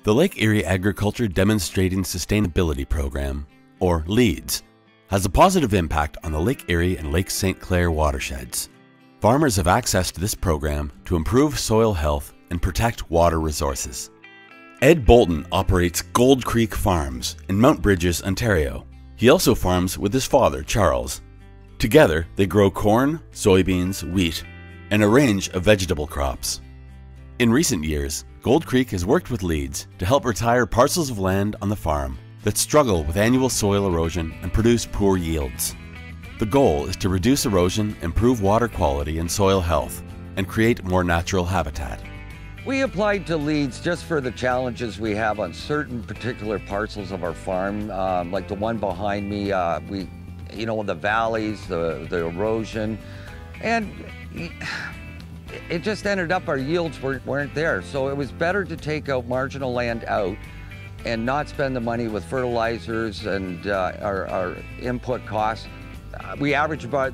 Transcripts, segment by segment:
The Lake Erie Agriculture Demonstrating Sustainability Program, or LEADS, has a positive impact on the Lake Erie and Lake St. Clair watersheds. Farmers have access to this program to improve soil health and protect water resources. Ed Bolton operates Gold Creek Farms in Mount Bridges, Ontario. He also farms with his father, Charles. Together, they grow corn, soybeans, wheat, and a range of vegetable crops. In recent years, Gold Creek has worked with LEADS to help retire parcels of land on the farm that struggle with annual soil erosion and produce poor yields. The goal is to reduce erosion, improve water quality and soil health, and create more natural habitat. We applied to LEADS just for the challenges we have on certain particular parcels of our farm, like the one behind me. The valleys, the erosion, and it just ended up our yields weren't there. So it was better to take out marginal land out and not spend the money with fertilizers and our input costs. We averaged about,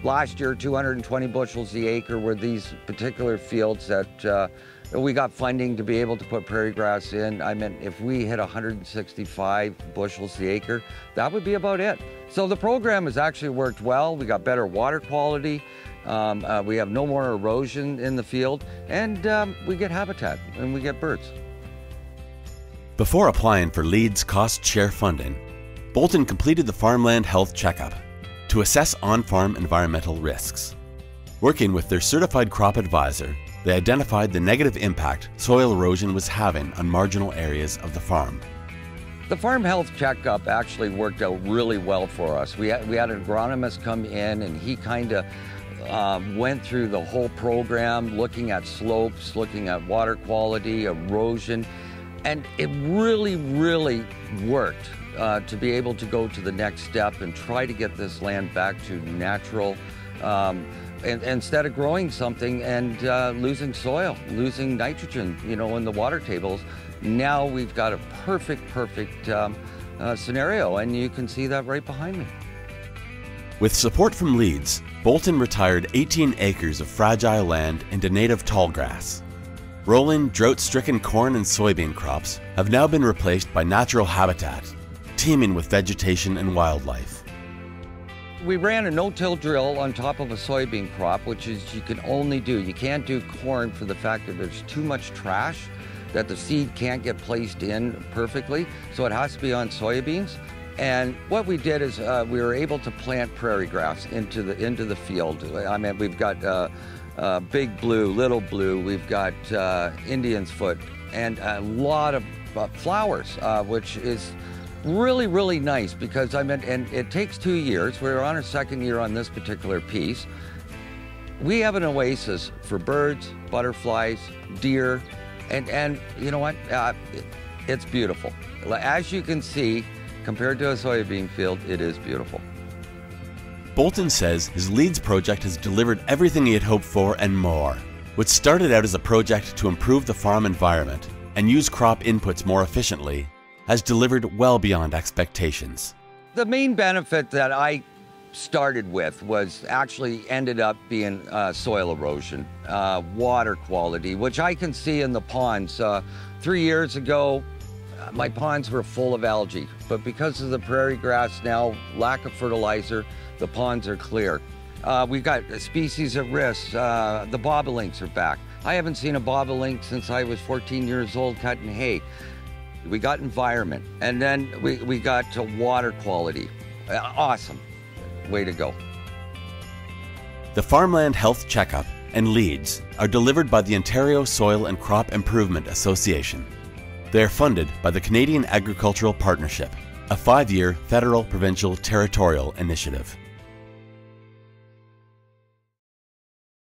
last year, 220 bushels the acre were these particular fields that we got funding to be able to put prairie grass in. I mean, if we hit 165 bushels the acre, that would be about it. So the program has actually worked well. We got better water quality. We have no more erosion in the field, and we get habitat and we get birds. Before applying for LEADS cost share funding, Bolton completed the farmland health checkup to assess on-farm environmental risks. Working with their certified crop advisor, they identified the negative impact soil erosion was having on marginal areas of the farm. The farm health checkup actually worked out really well for us. We had an agronomist come in, and he kind of went through the whole program, looking at slopes, looking at water quality, erosion, and it really, really worked to be able to go to the next step and try to get this land back to natural, and instead of growing something and losing soil, losing nitrogen, in the water tables. Now we've got a perfect scenario, and you can see that right behind me. With support from LEADS, Bolton retired 18 acres of fragile land into native tallgrass. Rolling, drought-stricken corn and soybean crops have now been replaced by natural habitat, teeming with vegetation and wildlife. We ran a no-till drill on top of a soybean crop, which is you can only do. You can't do corn for the fact that there's too much trash, that the seed can't get placed in perfectly, so it has to be on soybeans. And what we did is we were able to plant prairie grass into the field. I mean, we've got big blue, little blue, we've got Indian's foot, and a lot of flowers, which is really, really nice because and it takes 2 years. We're on our second year on this particular piece. We have an oasis for birds, butterflies, deer, and you know what? It's beautiful. As you can see, compared to a soybean field, it is beautiful. Bolton says his LEADS project has delivered everything he had hoped for and more. What started out as a project to improve the farm environment and use crop inputs more efficiently has delivered well beyond expectations. The main benefit that I started with was actually ended up being soil erosion, water quality, which I can see in the ponds. 3 years ago, my ponds were full of algae, but because of the prairie grass now, lack of fertilizer, the ponds are clear. We've got species at risk. The bobolinks are back. I haven't seen a bobolink since I was 14 years old cutting hay. We got environment, and then we got to water quality. Awesome. Way to go. The Farmland Health Checkup and LEADS are delivered by the Ontario Soil and Crop Improvement Association. They are funded by the Canadian Agricultural Partnership, a 5-year federal, provincial, territorial initiative.